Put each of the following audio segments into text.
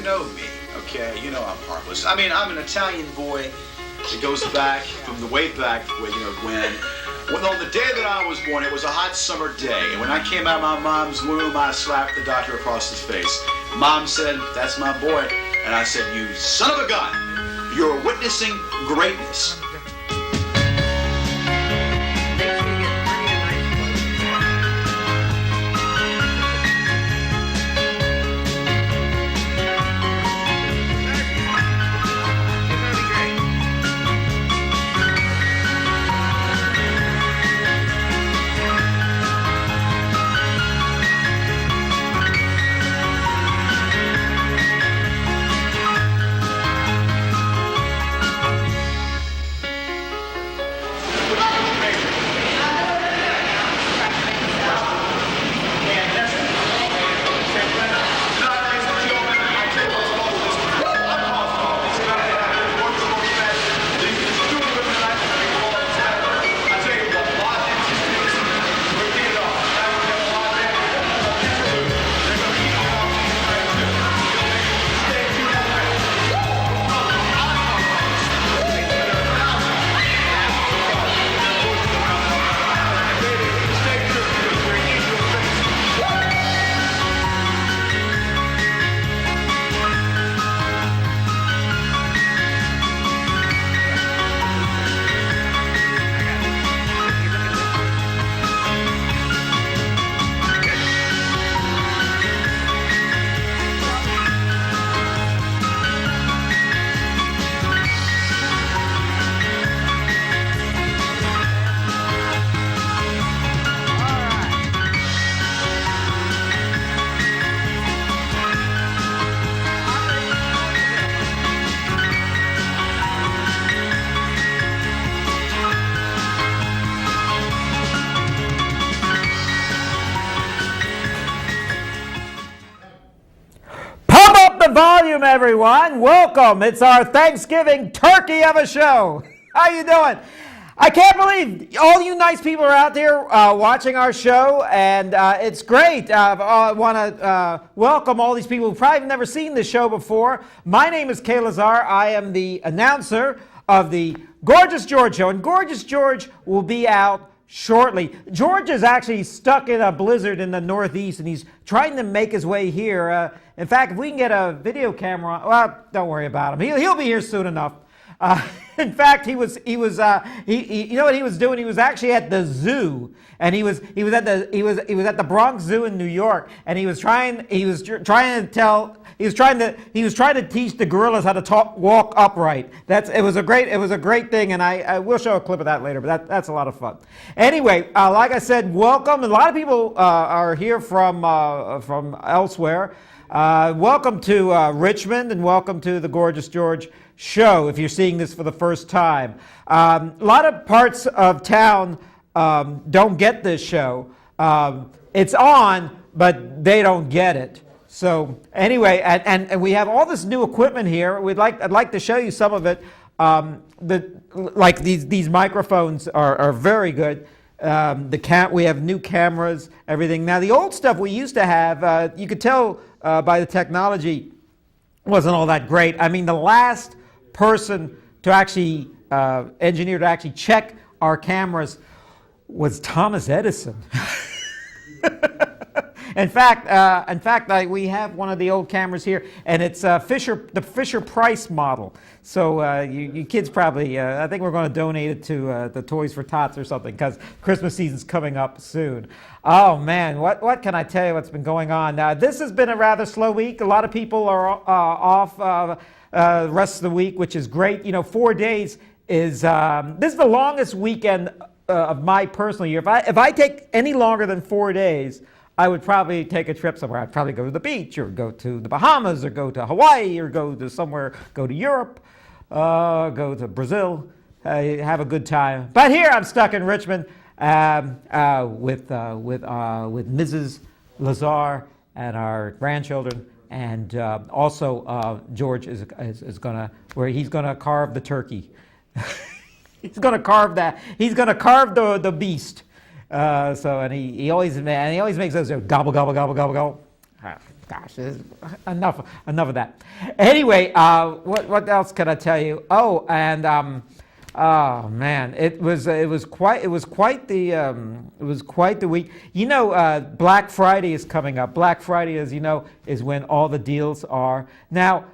know me, okay? You know I'm harmless. I mean, I'm an Italian boy. It goes back from the way back when, when on the day that I was born, it was a hot summer day. And when I came out of my mom's womb, I slapped the doctor across his face. Mom said, "That's my boy." And I said, "You son of a gun, you're witnessing greatness." Volume, everyone. Welcome. It's our Thanksgiving turkey of a show. How you doing? I can't believe all you nice people are out there watching our show, and it's great. I want to welcome all these people who probably have never seen this show before. My name is Kay Lazar. I am the announcer of the Gorgeous George Show, and Gorgeous George will be out shortly. George is actually stuck in a blizzard in the Northeast, and he's trying to make his way here. In fact, if we can get a video camera, well, don't worry about him. He'll be here soon enough. In fact, he you know what he was doing? He was actually at the zoo, and he was at the Bronx Zoo in New York, and he was trying to teach the gorillas how to walk upright. It was a great thing, and I will show a clip of that later, but that's a lot of fun. Anyway, like I said, welcome. A lot of people are here from elsewhere. Welcome to Richmond, and welcome to the Gorgeous George Show if you're seeing this for the first time. A lot of parts of town don't get this show. It's on, but they don't get it. So anyway, and we have all this new equipment here. I'd like to show you some of it. Like these microphones are very good. We have new cameras, everything. Now the old stuff we used to have, you could tell by the technology, wasn't all that great. I mean, the last person to actually engineer to actually check our cameras was Thomas Edison. In fact, we have one of the old cameras here, and it's the Fisher Price model. So you kids probably, I think we're going to donate it to the Toys for Tots or something, because Christmas season's coming up soon. Oh man, what can I tell you? What's been going on? This has been a rather slow week. A lot of people are off the rest of the week, which is great. 4 days is this is the longest weekend of my personal year. If I take any longer than 4 days, I would probably take a trip somewhere. I'd probably go to the beach, or go to the Bahamas, or go to Hawaii, or go to Europe, go to Brazil, have a good time. But here I'm stuck in Richmond with Mrs. Lazar and our grandchildren, and also George is he's gonna carve the turkey. He's gonna carve that. He's gonna carve the beast. And he always makes those gobble gobble gobble gobble gobble. Gosh, enough of that. Anyway, what else can I tell you? Oh, and oh man, it was quite the week. You know, Black Friday is coming up. Black Friday, as you know, is when all the deals are. Now,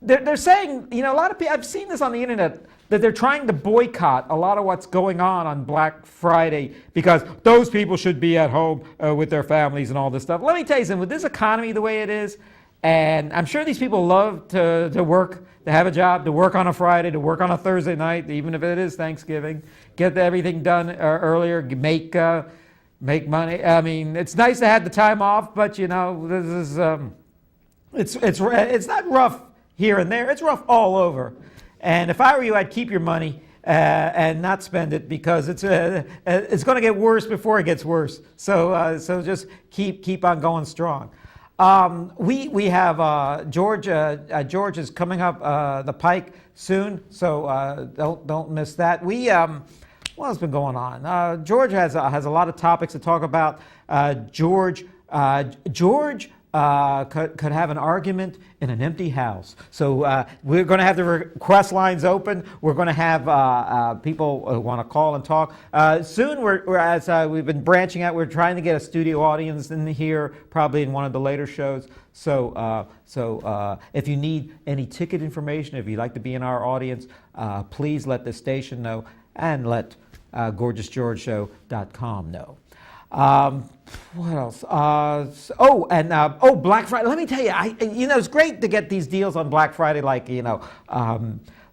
they're saying, you know, a lot of people, I've seen this on the internet, that they're trying to boycott a lot of what's going on Black Friday because those people should be at home with their families and all this stuff. Let me tell you something, with this economy the way it is, and I'm sure these people love to work, to have a job, to work on a Friday, to work on a Thursday night, even if it is Thanksgiving, get everything done earlier, make money. I mean, it's nice to have the time off, but you know, this is it's not rough here and there, it's rough all over. And if I were you, I'd keep your money and not spend it because it's going to get worse before it gets worse. So just keep on going strong. We have George. George is coming up the pike soon, so don't miss that. What has been going on? George has a lot of topics to talk about. George could have an argument in an empty house. So we're going to have the request lines open. We're going to have people who want to call and talk. Soon, as we've been branching out, we're trying to get a studio audience in here, probably in one of the later shows. So if you need any ticket information, if you'd like to be in our audience, please let the station know and let GorgeousGeorgeShow.com know. What else? Black Friday. Let me tell you, it's great to get these deals on Black Friday, like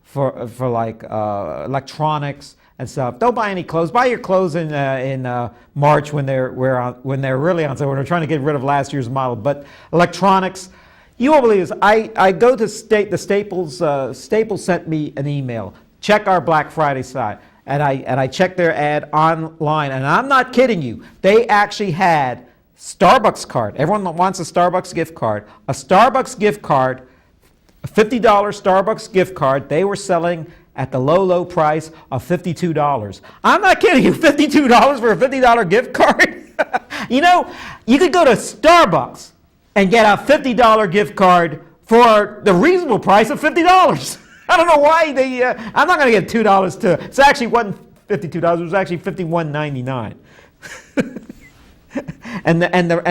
for like electronics and stuff. Don't buy any clothes. Buy your clothes in March when they're really on sale. When they're trying to get rid of last year's model. But electronics, you won't believe this. I go to the Staples. Staples sent me an email. Check our Black Friday site. And I checked their ad online, and I'm not kidding you. They actually had Starbucks card. Everyone wants a Starbucks gift card. A Starbucks gift card, a $50 Starbucks gift card. They were selling at the low price of $52. I'm not kidding you. $52 for a $50 gift card. You know, you could go to Starbucks and get a $50 gift card for the reasonable price of $50. I don't know why they. I'm not going to get $2 to. It's actually wasn't $52. It was actually $51.99. and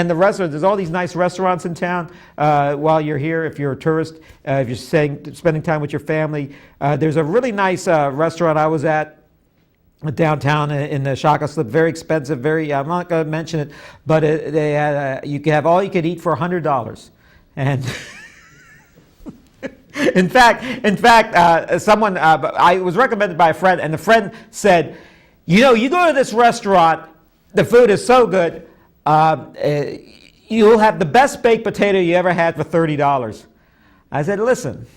the restaurants. There's all these nice restaurants in town. While you're here, if you're a tourist, if you're spending time with your family, there's a really nice restaurant I was at downtown in the Shaka Slip. Very expensive. Very. I'm not going to mention it, but they had. You could have all you could eat for $100, and. In fact, someone I was recommended by a friend, and the friend said, you go to this restaurant, the food is so good, you'll have the best baked potato you ever had for $30. I said, listen,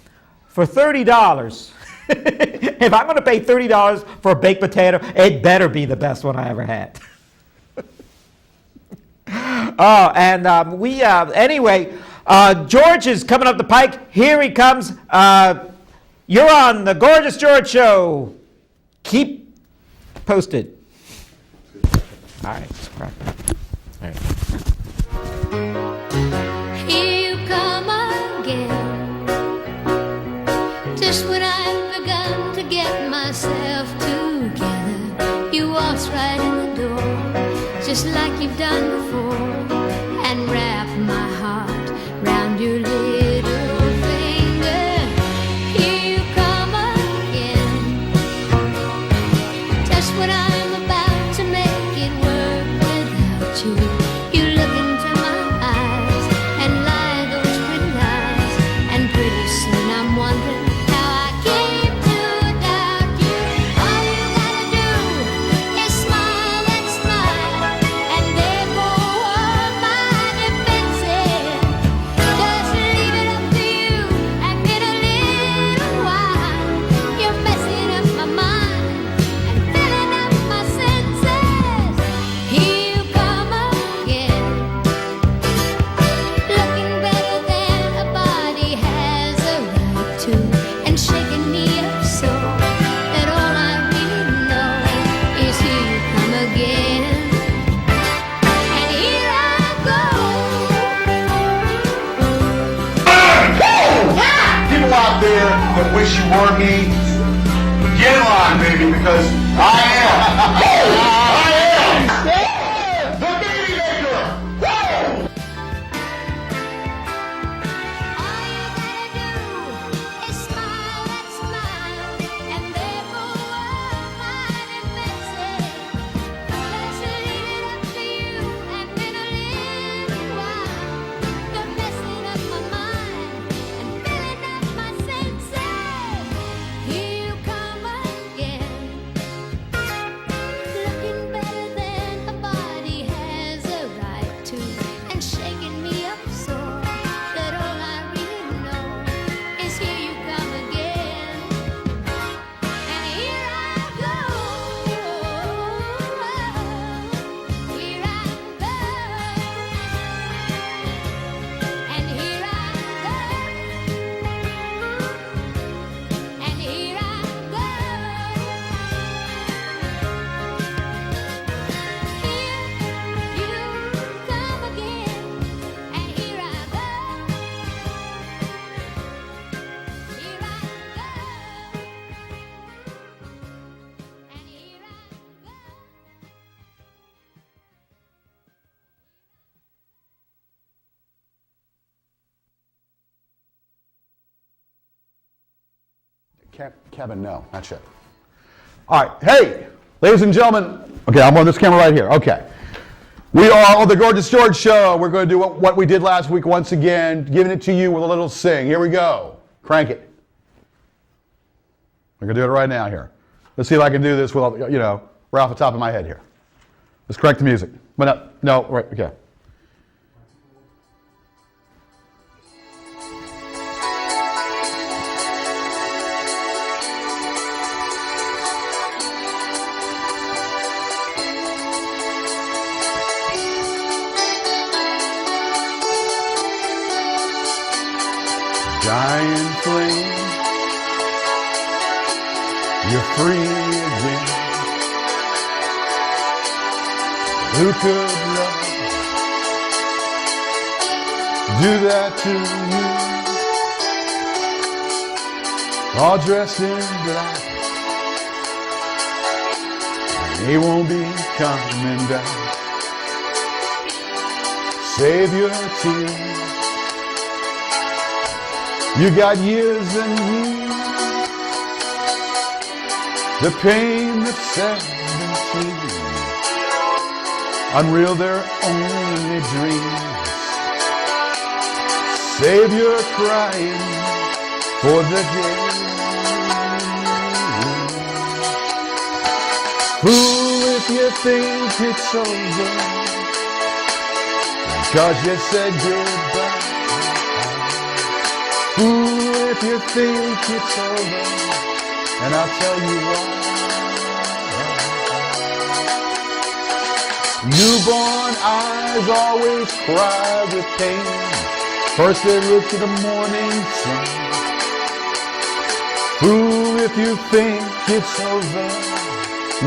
for $30, if I'm going to pay $30 for a baked potato, it better be the best one I ever had. Anyway. George is coming up the pike. Here he comes. You're on the Gorgeous George Show. Keep posted. All right. All right. Here you come again. Just when I've begun to get myself together, you waltz right in the door, just like you've done before, and wrap my heart round your little finger. Here you come again. Just when I'm about to make it work without you, you look into my there that wish you were me, get in line, baby, because I am. I am the baby maker. Woo! Kevin, no, not yet. All right, hey, ladies and gentlemen. Okay, I'm on this camera right here. Okay. We are on the Gorgeous George Show. We're going to do what we did last week once again, giving it to you with a little sing. Here we go. Crank it. We're going to do it right now here. Let's see if I can do this with, right off the top of my head here. Let's crank the music. But no, right, okay. Dying flame, you're free again. Who could love do that to you? All dressed in black, and he won't be coming back. Save your tears. You got years and years, the pain of 17, unreal they're only dreams. Save your crying for the day. Fool if you think it's over, because you said goodbye. Fool if you think it's over, and I'll tell you why. Newborn eyes always cry with pain. First they look to the morning sun. Fool if you think it's over.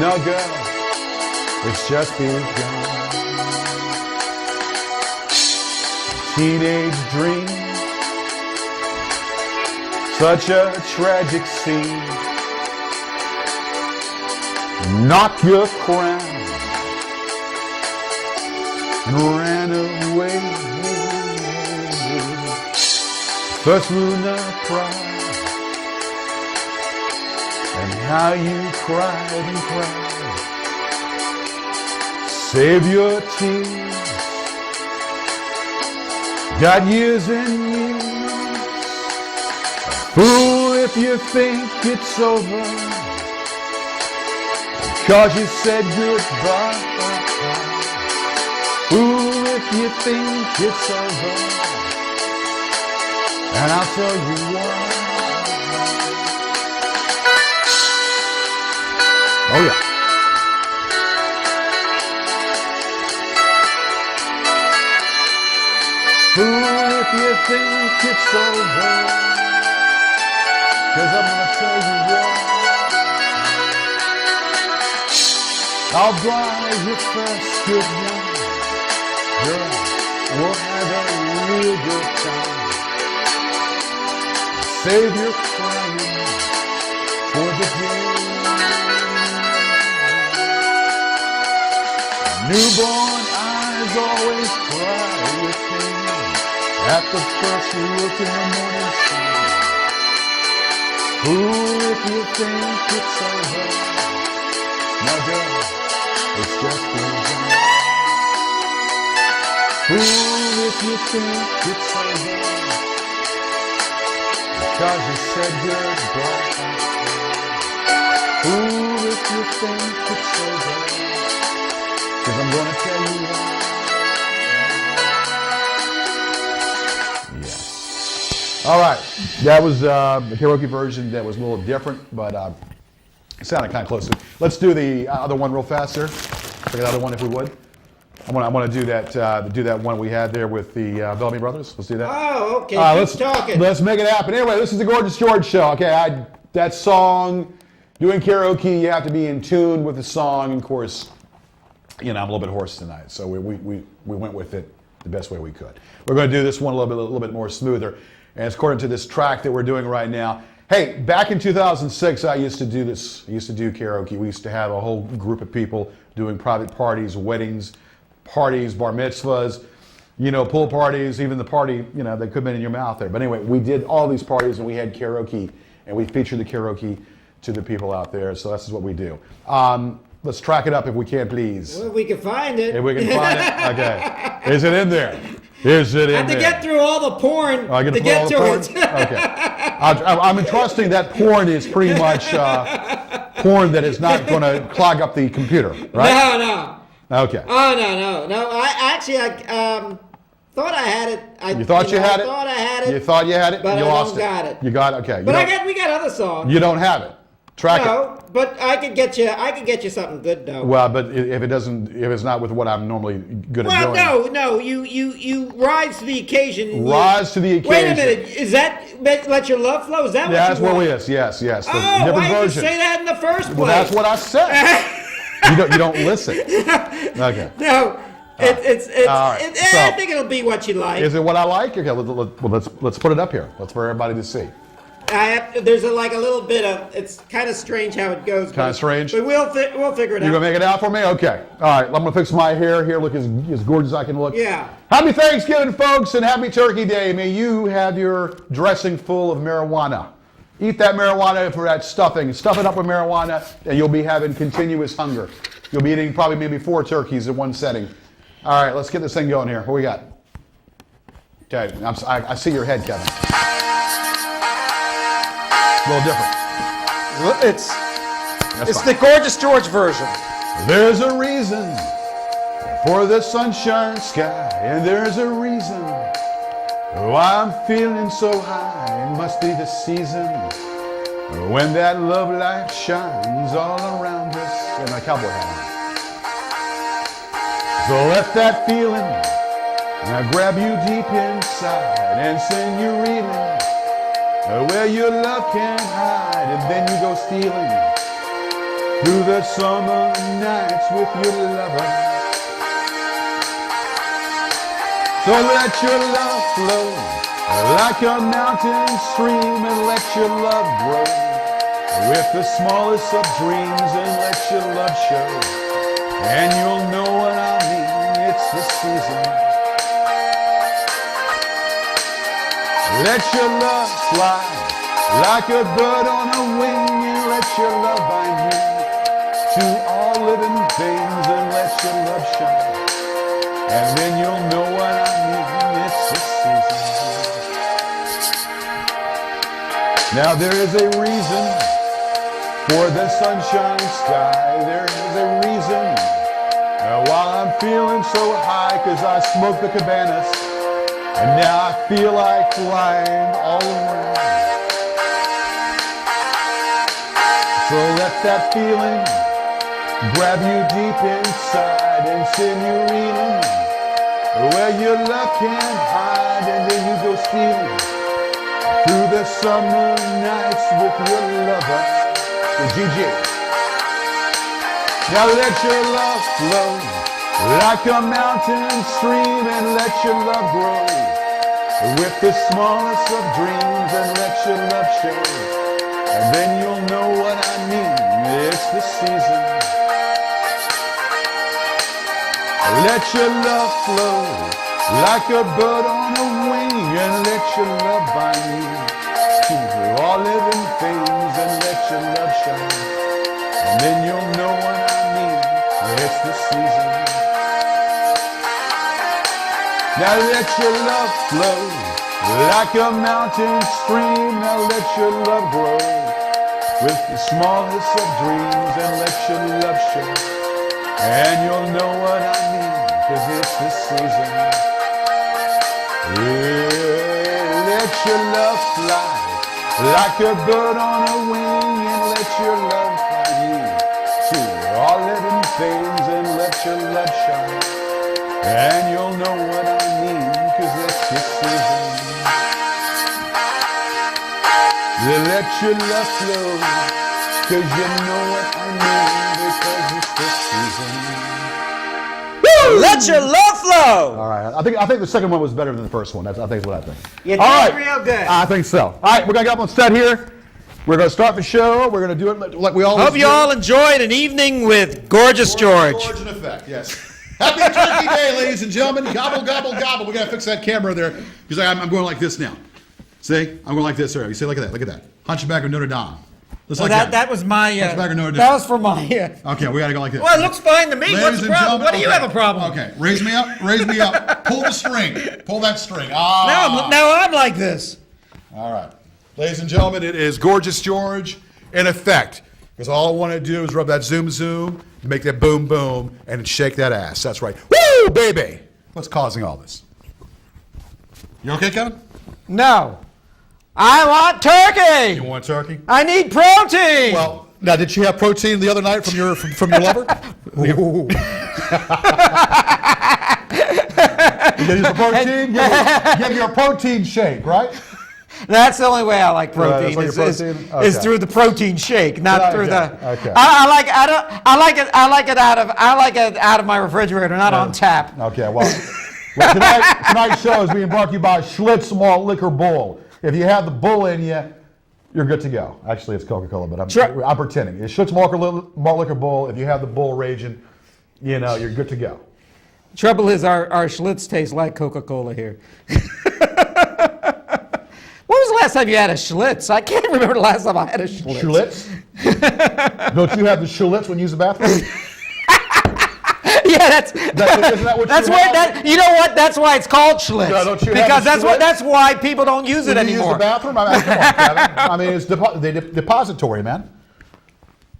No, girl, it's just begun. Teenage dream, such a tragic scene. Knock your crown and ran away. First Luna cried, and how you cried and cried. Save your tears. Got years and years. Fool if you think it's over, because you said goodbye. Fool if you think it's over, and I'll tell you why. Oh yeah. Fool if you think it's over, 'cause I'm gonna tell you why. I'll buy your first good one, girl, we'll have a real good time. save your crying for the day. Newborn eyes always cry with pain at the first look in the morning sun. Fool if you think it's over. Now girl, it's just begun. Fool if you think it's over, because you said goodbye. Fool if you think it's over, because I'm gonna tell you why. Yeah. All right, that was the karaoke version. That was a little different, but it sounded kind of close. Let's do the other one real fast here. Take the other one if we would. I want to do that one we had there with the Bellamy Brothers. Let's do that. Oh, okay. Let's Keep talking. Let's make it happen. Anyway, this is the Gorgeous George Show. Okay, that song, doing karaoke, you have to be in tune with the song. And of course, I'm a little bit hoarse tonight, so we went with it the best way we could. We're going to do this one a little bit more smoother, and it's according to this track that we're doing right now. Hey, back in 2006, I used to do this. I used to do karaoke. We used to have a whole group of people doing private parties, weddings, parties, bar mitzvahs, pool parties, even the party, that could have been in your mouth there. But anyway, we did all these parties and we had karaoke and we featured the karaoke to the people out there. So this is what we do. Let's track it up if we can, please. Well, if we can find it. If we can find it, okay. Is it in there? Is it in there? I have to get through all the porn I to get get to porn? it. Okay. I'm entrusting that porn is pretty much porn that is not going to clog up the computer, right? No. Okay. Oh, no. I thought I had it. You thought you had it? I thought I had it. You thought you had it? But you I lost don't got it. You got it? Okay. But we got other songs. You don't have it. Track it. No, but I could get you something good though. Well, but if it's not with what I'm normally good at doing. Well, no, you rise to the occasion. Rise to the occasion. Wait a minute, is that Let Your Love Flow? Is that what That's you want? what it is. Yes. The Oh, different why didn't you version. say that in the first place? Well, that's what I said. you don't listen. Okay. No, it's all right. I think it'll be what you like. Is it what I like? Okay, let's put it up here. Let's for everybody to see. There's a little bit of, it's kind of strange how it goes. Kind of strange? But we'll figure it out. You gonna make it out for me? Okay. All right. I'm gonna fix my hair here. Look as gorgeous as I can look. Yeah. Happy Thanksgiving, folks, and happy Turkey Day. May you have your dressing full of marijuana. Eat that marijuana for that stuffing. Stuff it up with marijuana, and you'll be having continuous hunger. You'll be eating probably maybe 4 turkeys in one setting. All right. Let's get this thing going here. What we got? Okay. I see your head, Kevin. A little different. It's the Gorgeous George version. There's a reason for the sunshine sky, and there's a reason why I'm feeling so high. It must be the season when that love light shines all around us. And my cowboy hat on. So let that feeling now grab you deep inside and send you reeling where your love can't hide, and then you go stealing through the summer nights with your lover. So let your love flow like a mountain stream, and let your love grow with the smallest of dreams, and let your love show, and you'll know what I mean. It's the season. Let your love fly like a bird on a wing, and let your love bind me to all living things, and let your love shine, and then you'll know what I mean. It's the season. Now there is a reason for the sunshine sky. There is a reason while I'm feeling so high, 'cause I smoke the cabanas. And now I feel like flying all around. So let that feeling grab you deep inside and send you reeling where your love can't hide, and then you go stealing through the summer nights with your lover, the GG. Now let your love flow like a mountain stream, and let your love grow with the smallest of dreams, and let your love show, and then you'll know what I mean. It's the season. Let your love flow like a bird on a wing, and let your love bind me to all living things, and let your love shine, and then you'll know what I mean. It's the season. Now let your love flow like a mountain stream. Now let your love grow with the smallest of dreams, and let your love show, and you'll know what I mean, 'cause it's the season. Yeah, let your love fly like a bird on a wing, and let your love fly you to all living things, and let your love shine, and you'll know what I mean, 'cause it's the season. Yeah, let your love flow, 'cause you know what I mean, because it's the season. Let your love flow. All right, I think the second one was better than the first one. I think is what I think. You All did right. real good. I think so. All right, we're gonna get up on set here. We're gonna start the show. We're gonna do it like we always do. Hope you all enjoyed an evening with Gorgeous George. George in effect, yes. Happy Turkey Day, ladies and gentlemen. Gobble, gobble, gobble. We gotta fix that camera there because I'm going like this now. See, I'm going like this. There. You see, look at that. Look at that. Hunchback of Notre Dame. Just Well, like that was my. Hunchback of Notre Dame. That was for my. Okay, we gotta go like this. Well, it looks fine to me. Ladies What's the and problem? gentlemen, What do you okay. have a problem? Okay, raise me up. Raise me up. Pull the string. Pull that string. Now I'm like this. All right. Ladies and gentlemen, it is Gorgeous George in effect. Because all I want to do is rub that zoom, make that boom, boom, and shake that ass. That's right. Woo, baby! What's causing all this? You okay, Kevin? No. I want turkey. You want turkey? I need protein. Well, now, did you have protein the other night from your lover? You get your protein? Give you a protein shake, right? That's the only way I like Right, protein. that's what is, your is, protein- is okay. through the protein shake, not Okay, through the. okay. I like it out of my refrigerator, not on tap. Okay, well tonight's show is being brought to you by Schlitz Malt Liquor Bull. If you have the bull in you, you're good to go. Actually, it's Coca-Cola, but I'm pretending. It's Schlitz Malt Liquor Bull. If you have the bull raging, you're good to go. Trouble is, our Schlitz tastes like Coca-Cola here. When was the last time you had a Schlitz? I can't remember the last time I had a Schlitz. Schlitz? Don't you have the Schlitz when you use the bathroom? Yeah, Isn't that what that's you why have? you know what? That's why it's called Schlitz. No, don't you have because the Schlitz? that's why people don't use it When you use anymore. the bathroom? I mean, come on, Kevin. I mean, it's depository, man.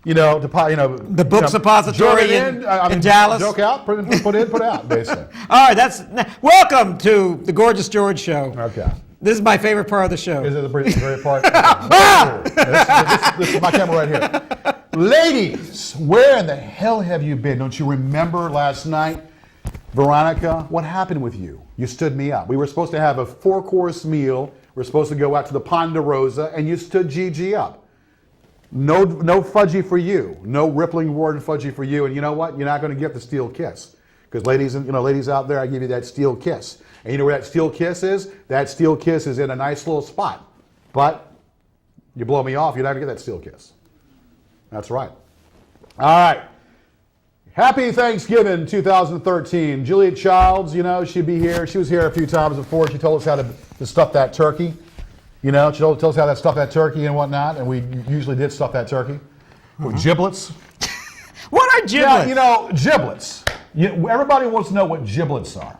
The book suppository in Dallas. Joke out, put in, put out, basically. All right, welcome to the Gorgeous George Show. Okay. This is my favorite part of the show. Is it the very part? This is my camera right here. Ladies, where in the hell have you been? Don't you remember last night? Veronica, what happened with you? You stood me up. We were supposed to have a 4-course meal. We were supposed to go out to the Ponderosa, and you stood Gigi up. No fudgy for you. No rippling word fudgy for you. And you know what? You're not going to get the steel kiss. Because ladies out there, I give you that steel kiss. And you know where that steel kiss is? That steel kiss is in a nice little spot. But you blow me off, you're not going to get that steel kiss. That's right. All right. Happy Thanksgiving 2013. Julia Childs, she'd be here. She was here a few times before. She told us how to stuff that turkey. She told us how to stuff that turkey and whatnot. And we usually did stuff that turkey with giblets. What are giblets? Yeah, giblets. Everybody wants to know what giblets are.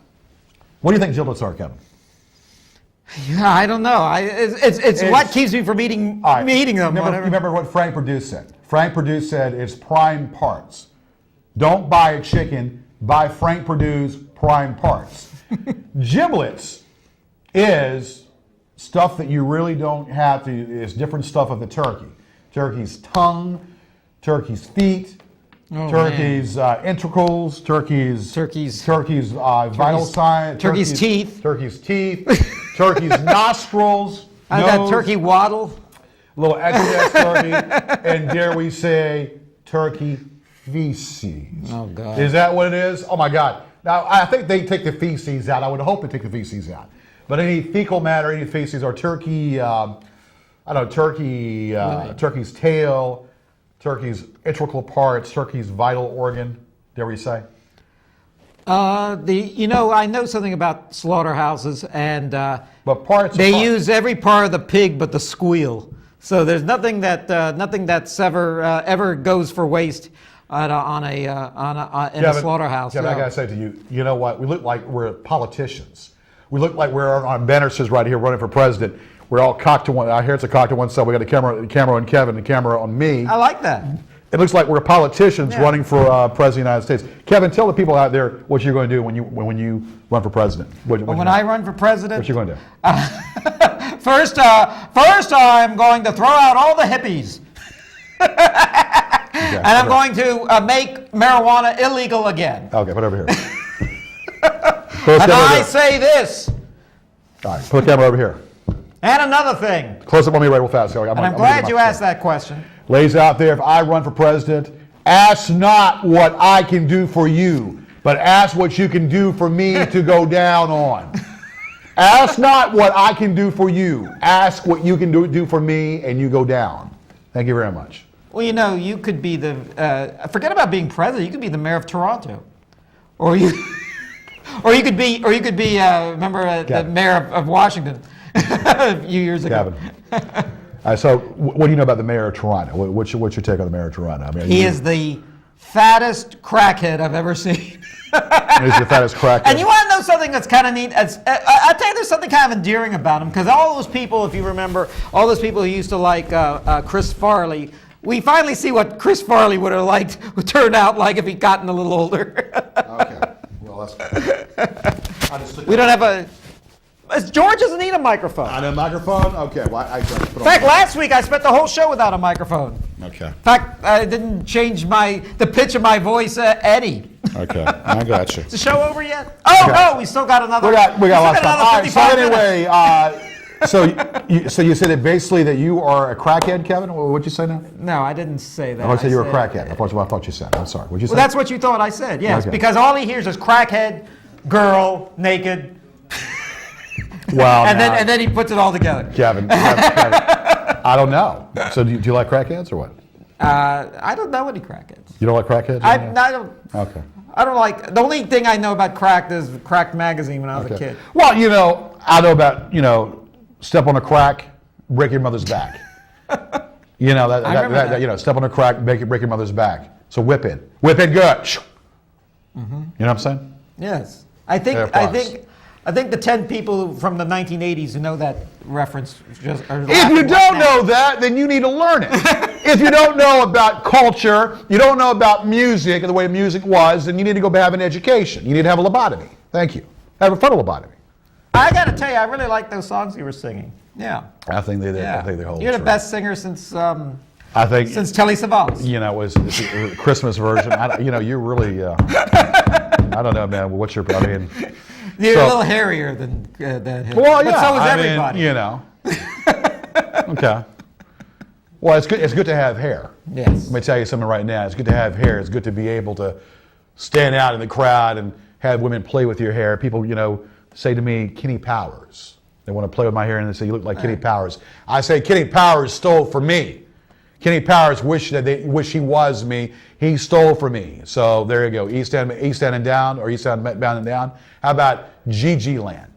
What do you think giblets are, Kevin? Yeah, I don't know. It's what keeps me from eating them. Remember what Frank Perdue said? Frank Perdue said it's prime parts. Don't buy a chicken, buy Frank Perdue's prime parts. Giblets is stuff that you really don't have to, is different stuff of the turkey. Turkey's tongue, turkey's feet, turkey's entrails, turkey's vital signs, turkey's teeth, turkey's nostrils, I've got turkey waddle, little excess turkey, and dare we say, turkey feces. Oh, God. Is that what it is? Oh, my God. Now, I think they take the feces out. I would hope they take the feces out. But any fecal matter, any feces, or turkey I don't know, turkey, turkey's tail, turkey's integral parts, turkey's vital organ, dare we say? I know something about slaughterhouses, and But parts are they parts. use every part of the pig but the squeal. So there's nothing that's ever goes for waste in a slaughterhouse. Kevin, I gotta say to you, you know what? We look like we're politicians. We look like we're on banner says right here running for president. We're all cocked to one. I hear it's a cocked to one side. We got the camera on Kevin, the camera on me. I like that. It looks like we're politicians Yeah. running for president of the United States. Kevin, tell the people out there what you're going to do when you run for president. When I run for president, what you going to do? First, I'm going to throw out all the hippies, and I'm going to make marijuana illegal again. Okay, put it over here. And I say this. All right, put the camera over here. And another thing. Close up on me right real fast. And I'm glad you asked that question. Ladies out there, if I run for president, ask not what I can do for you, but ask what you can do for me to go down on. Ask not what I can do for you. Ask what you can do for me, and you go down. Thank you very much. Well, you could be forget about being president. You could be the mayor of Toronto, or you could be remember the mayor of Washington a few years ago. Kevin. So, what do you know about the mayor of Toronto? What's your take on the mayor of Toronto? I mean, He is the fattest crackhead I've ever seen. He's the fattest crackhead. And you want to know something that's kind of neat? I'll tell you, there's something kind of endearing about him, because all those people, if you remember, all those people who used to like Chris Farley, we finally see what Chris Farley would have turned out like if he'd gotten a little older. Okay. Well, that's good. We don't have a... George doesn't need a microphone. On a microphone? Okay. Well, I put In fact, last week I spent the whole show without a microphone. Okay. In fact, I didn't change the pitch of my voice any. Okay. I got you. Is the show over yet? Oh, no, we still got another... We got lots of time. All right, so 55 minutes. anyway, so you said that basically that you are a crackhead, Kevin? What'd you say now? No, I didn't say that. I said you were a crackhead. I thought you said. I'm sorry. What'd you say? Well, that's what you thought I said, yes. Okay. Because all he hears is crackhead, girl, naked, Well, and now, then he puts it all together. Kevin, I don't know. So do you like crackheads or what? I don't know any crackheads. You don't like crackheads? I don't. Okay. I don't like. The only thing I know about Cracked is Cracked magazine when I was a kid. Well, I know about step on a crack, break your mother's back. Step on a crack, break your mother's back. So whip it good. You know what I'm saying? Yes, I think the 10 people from the 1980s who know that reference just are If you don't know that, then you need to learn it. If you don't know about culture, you don't know about music and the way music was, then you need to go have an education. You need to have a lobotomy. Thank you. Have a frontal lobotomy. I got to tell you, I really like those songs you were singing. Yeah. I think they Yeah. I think they hold You're the true. best singer since I think Telly Savalas. it's a Christmas version. You're really. I don't know, man. What's your? I mean, You're a little hairier than him. well, yeah. But so is I everybody. mean, Okay. Well, it's good to have hair. Yes. Let me tell you something right now. It's good to have hair. It's good to be able to stand out in the crowd and have women play with your hair. People, say to me, Kenny Powers. They want to play with my hair and they say, you look like Kenny Powers. I say, Kenny Powers stole from me. Kenny Powers wish he was me. He stole from me. So there you go. East End and down, or East End bound and down. How about Gigi Land?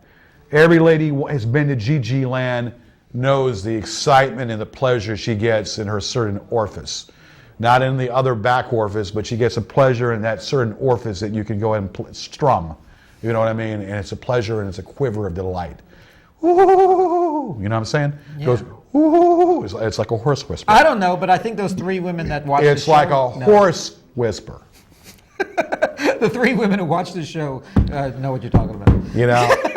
Every lady has been to Gigi Land, knows the excitement and the pleasure she gets in her certain orifice. Not in the other back orifice, but she gets a pleasure in that certain orifice that you can go ahead and strum. You know what I mean? And it's a pleasure and it's a quiver of delight. Ooh, you know what I'm saying? Yeah. It goes, ooh, it's like a horse whisper. I don't know, but I think those 3 women that watched It's the show... like a horse whisper. The 3 women who watched the show know what you're talking about.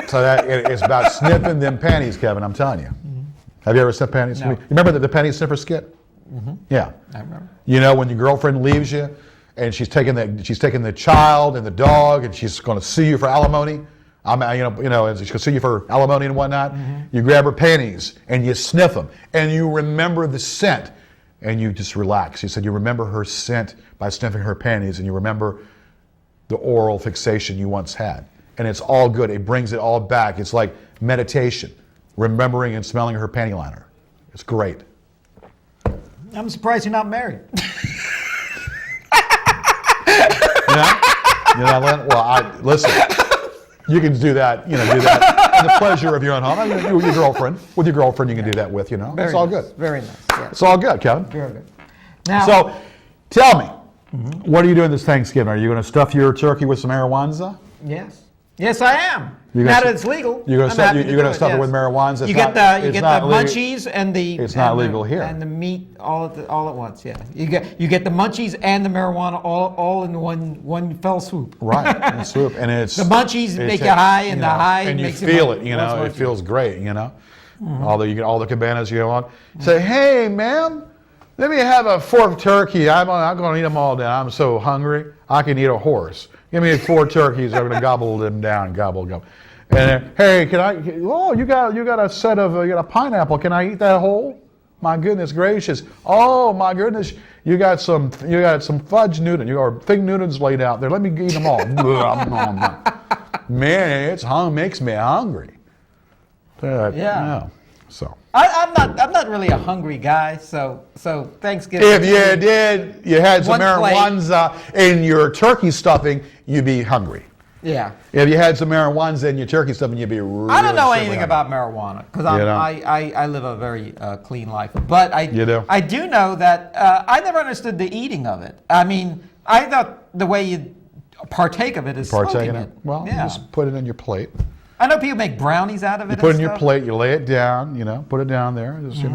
So that it's about sniffing them panties, Kevin, I'm telling you. Mm-hmm. Have you ever sniffed panties? No. You remember the panty sniffer skit? Mm-hmm. Yeah. I remember. When your girlfriend leaves you and she's taking the child and the dog and she's going to sue you for alimony. And she's going to sue you for alimony and whatnot. Mm-hmm. You grab her panties and you sniff them and you remember the scent and you just relax. You said you remember her scent by sniffing her panties and you remember the oral fixation you once had. And it's all good. It brings it all back. It's like meditation, remembering and smelling her panty liner. It's great. I'm surprised you're not married. Listen. You can do that. Do that. And the pleasure of your own home. I mean, you with your girlfriend. With your girlfriend, you can do that with. Very it's all nice. good. Very nice. Yeah. It's all good, Kevin. Very good. Now, So, tell me, what are you doing this Thanksgiving? Are you going to stuff your turkey with some marijuana? yes, I am. You're Now gonna that it's legal, You're going I'm to happy do stuff it yes. with marijuana. You get the munchies and the. It's not and the- legal here. And the meat all at once. Yeah, you get the munchies and the marijuana all in one fell swoop. Right, and swoop, and it's The munchies it make ta- you high, and the high and you makes feel you it. munch- It feels great. Although you get all the cabanas you want. Say, hey, ma'am, let me have a 4 turkey. I'm going to eat them all down. I'm so hungry. I can eat a horse. Give me 4 turkeys. I'm going to gobble them down. Gobble, gobble. And then, hey, can I? Oh, you got a set of you got a pineapple. Can I eat that whole? My goodness gracious! Oh my goodness! You got some fudge noodles. You got fig noodles laid out there. Let me eat them all. Man, makes me hungry. Yeah. So I'm not really a hungry guy, so Thanksgiving. if you had some One plate. marijuana in your turkey stuffing, you'd be hungry. Yeah. If you had some marijuana in your turkey stuffing, you'd be really. I don't know extremely anything hungry. about marijuana because You don't? I live a very clean life. But You do? I do know that I never understood the eating of it. I mean, I thought the way you partake of it is Partake smoking in it. it. Well, yeah. just put it in your plate. I know people make brownies out of it. You put it and in your stuff. plate. You lay it down. Put it down there. Just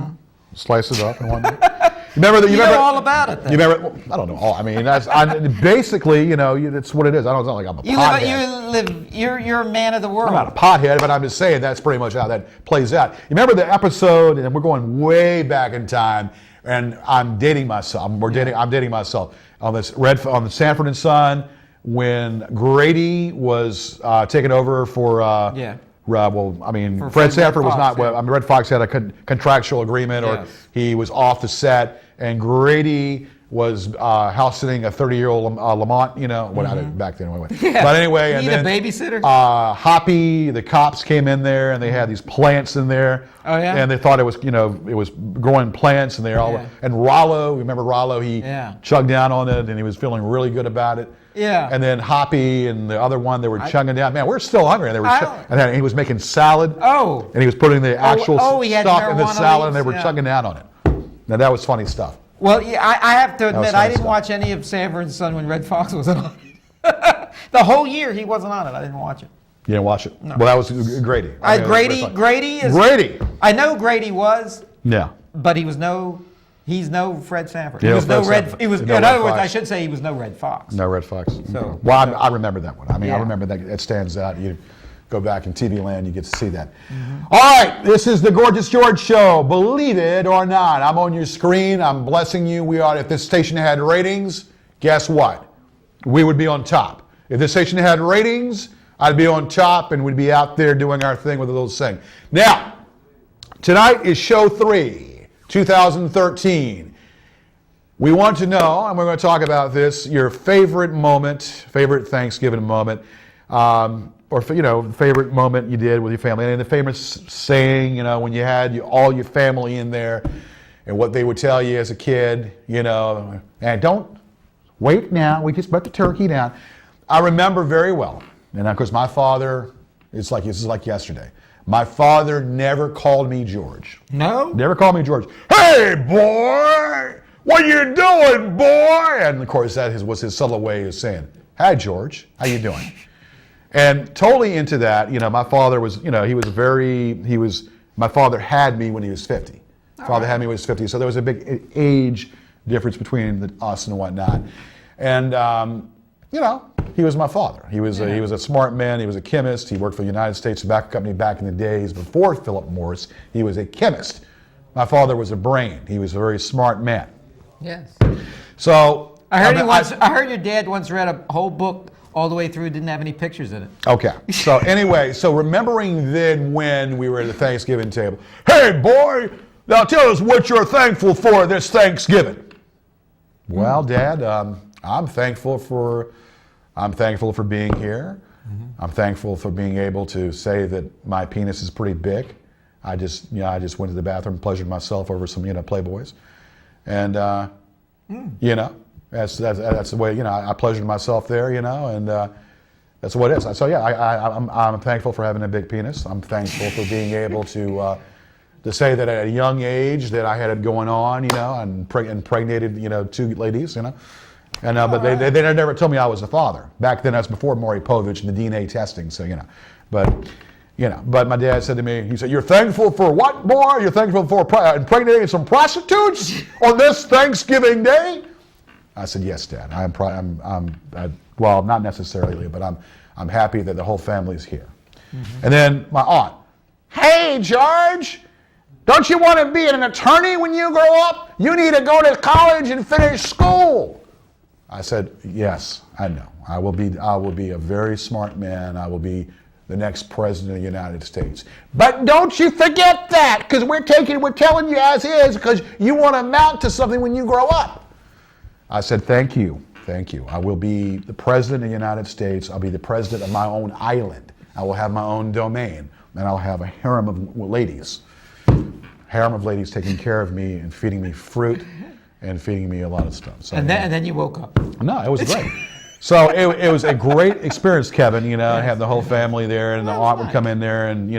slice it up and whatnot. You You know all about it. Then. You remember? Well, I don't know all. I mean, basically, that's what it is. I don't know, like I'm a pothead. You're a man of the world. I'm not a pothead, but I'm just saying that's pretty much how that plays out. You remember the episode, and we're going way back in time, and I'm dating myself. I'm dating myself on the Sanford and Son when Grady was taken over for. For Fred Sanford was Fox, not. yeah. Red Fox had a contractual agreement, or Yes. he was off the set, and Grady was house sitting a 30-year-old Lamont. Back then anyway. Yeah. But anyway, You and need a then babysitter? Hoppy, the cops came in there, and they had these plants in there. Oh, yeah? And they thought it was growing plants, and and Rollo. Remember Rollo? He chugged down on it, and he was feeling really good about it. Yeah. And then Hoppy and the other one, they were chugging down. Man, we're still hungry. And they were, I- and then he was making salad. Oh. And he was putting the actual he had stuff in the marijuana salad, and leaves? they were Yeah. chugging down on it. Now that was funny stuff. Well, yeah, I have to was admit, funny I didn't stuff. watch any of Sanford and Son when Red Fox wasn't on it. The whole year he wasn't on it. I didn't watch it. You didn't watch it? No. Well, that was Grady. I mean, it was very funny. Grady is. Grady. I know Grady was, Yeah. but he's no Fred Sanford. Yeah, He was no Fred Red. Sanford. He was. No In Red other words, Fox. I should say he was no Red Fox. No Red Fox. So- Well, I remember that one. I mean, I Yeah. remember that. It stands out. You go back in TV land, you get to see that. Mm-hmm. All right, this is the Gorgeous George Show. Believe it or not, I'm on your screen. I'm blessing you. We are. If this station had ratings, guess what? We would be on top. If this station had ratings, I'd be on top, and we'd be out there doing our thing with a little sing. Now, tonight is show 3, 2013. We want to know, and we're going to talk about this, your favorite moment, favorite Thanksgiving moment, or favorite moment you did with your family, and the famous saying, when you had all your family in there, and what they would tell you as a kid, and don't wait now, we just put the turkey down. I remember very well, and of course my father, this is like yesterday. My father never called me George. No. Never called me George. Hey, boy! What you doing, boy? And of course, that was his subtle way of saying, "Hi, George. How you doing?" And totally into that. My father was, my father had me when he was 50. Father had me when he was 50. So there was a big age difference between us and whatnot. And, he was my father. He was a smart man. He was a chemist. He worked for the United States Tobacco Company back in the days before Philip Morris. He was a chemist. My father was a brain. He was a very smart man. Yes. So I heard your dad once read a whole book all the way through, didn't have any pictures in it. Okay. So anyway, remembering then when we were at the Thanksgiving table, hey boy, now tell us what you're thankful for this Thanksgiving. Well, Dad, I'm thankful for being here. Mm-hmm. I'm thankful for being able to say that my penis is pretty big. I just went to the bathroom, pleasured myself over some, Playboys, and that's the way, I pleasured myself there, and that's what it is. So yeah, I'm thankful for having a big penis. I'm thankful for being able to say that at a young age that I had it going on, and impregnated, 2 ladies, and but they never told me I was the father. Back then, that's before Maury Povich and the DNA testing. So but my dad said to me, he said, "You're thankful for what, boy? You're thankful for impregnating some prostitutes on this Thanksgiving Day?" I said, "Yes, Dad. Well, not necessarily, but I'm happy that the whole family's here." Mm-hmm. And then my aunt, "Hey, George, don't you want to be an attorney when you grow up? You need to go to college and finish school." I said, "Yes, I know. I will be a very smart man. I will be the next president of the United States. But don't you forget that, because we're telling you as is, because you want to amount to something when you grow up." I said, Thank you. I will be the president of the United States. I'll be the president of my own island. I will have my own domain, and I'll have a harem of ladies taking care of me and feeding me fruit and feeding me a lot of stuff. So, and then you woke up. No, it was great. So it was a great experience, Kevin, have the whole family there, and the aunt would come in there and,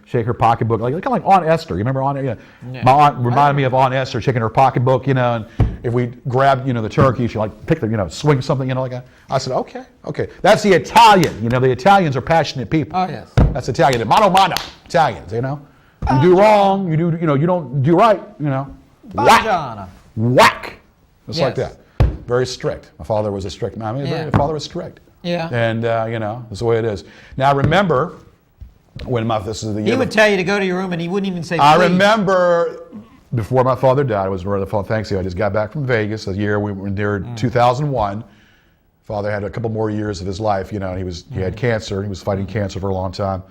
shake her pocketbook, kind of like Aunt Esther. You remember Aunt? Yeah. My aunt reminded me of Aunt Esther shaking her pocketbook, and if we grabbed, the turkey, she'd pick the, swing something, like that. I said, okay. That's the Italian. The Italians are passionate people. Oh, yes. That's Italian. Mano, Italians, You do wrong, you don't do right, Whack. Whack. Just like that. Very strict. My father was a strict man. My father was strict. Yeah. And, that's the way it is. Now, remember, this is the year. He would tell you to go to your room and he wouldn't even say, I please. Remember, before my father died, it was around the fall Thanksgiving. I just got back from Vegas, a year we were there in 2001. Father had a couple more years of his life, he had cancer. He was fighting cancer for a long time.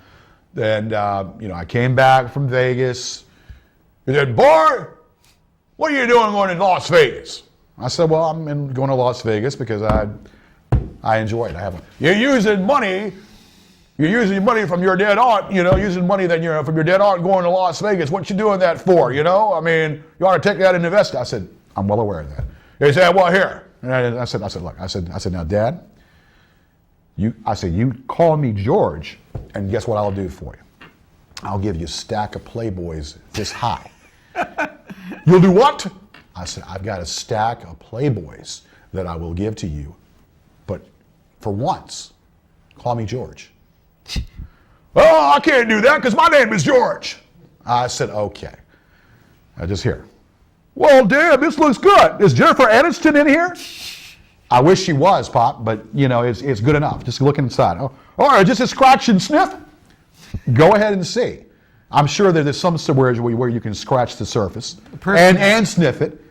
And, I came back from Vegas. He said, "Boy, what are you doing going to Las Vegas?" I said, "Well, I'm going to Las Vegas because I enjoy it. You're using money from your dead aunt, using money that from your dead aunt going to Las Vegas. What you doing that for, you ought to take that and invest." I said, "I'm well aware of that." He said, "Well, here." And I said, look, I said, "Now, Dad, you call me George, and guess what I'll do for you? I'll give you a stack of Playboys this high." "You'll do what?" I said, "I've got a stack of Playboys that I will give to you, but for once, call me George." "Oh, I can't do that because my name is George." I said, "Okay." Just here. "Well, Dad, this looks good. Is Jennifer Aniston in here?" "I wish she was, Pop, but it's good enough. Just look inside." "Oh, all right, just a scratch and sniff?" "Go ahead and see. I'm sure that there's some somewhere where you can scratch the surface and sniff it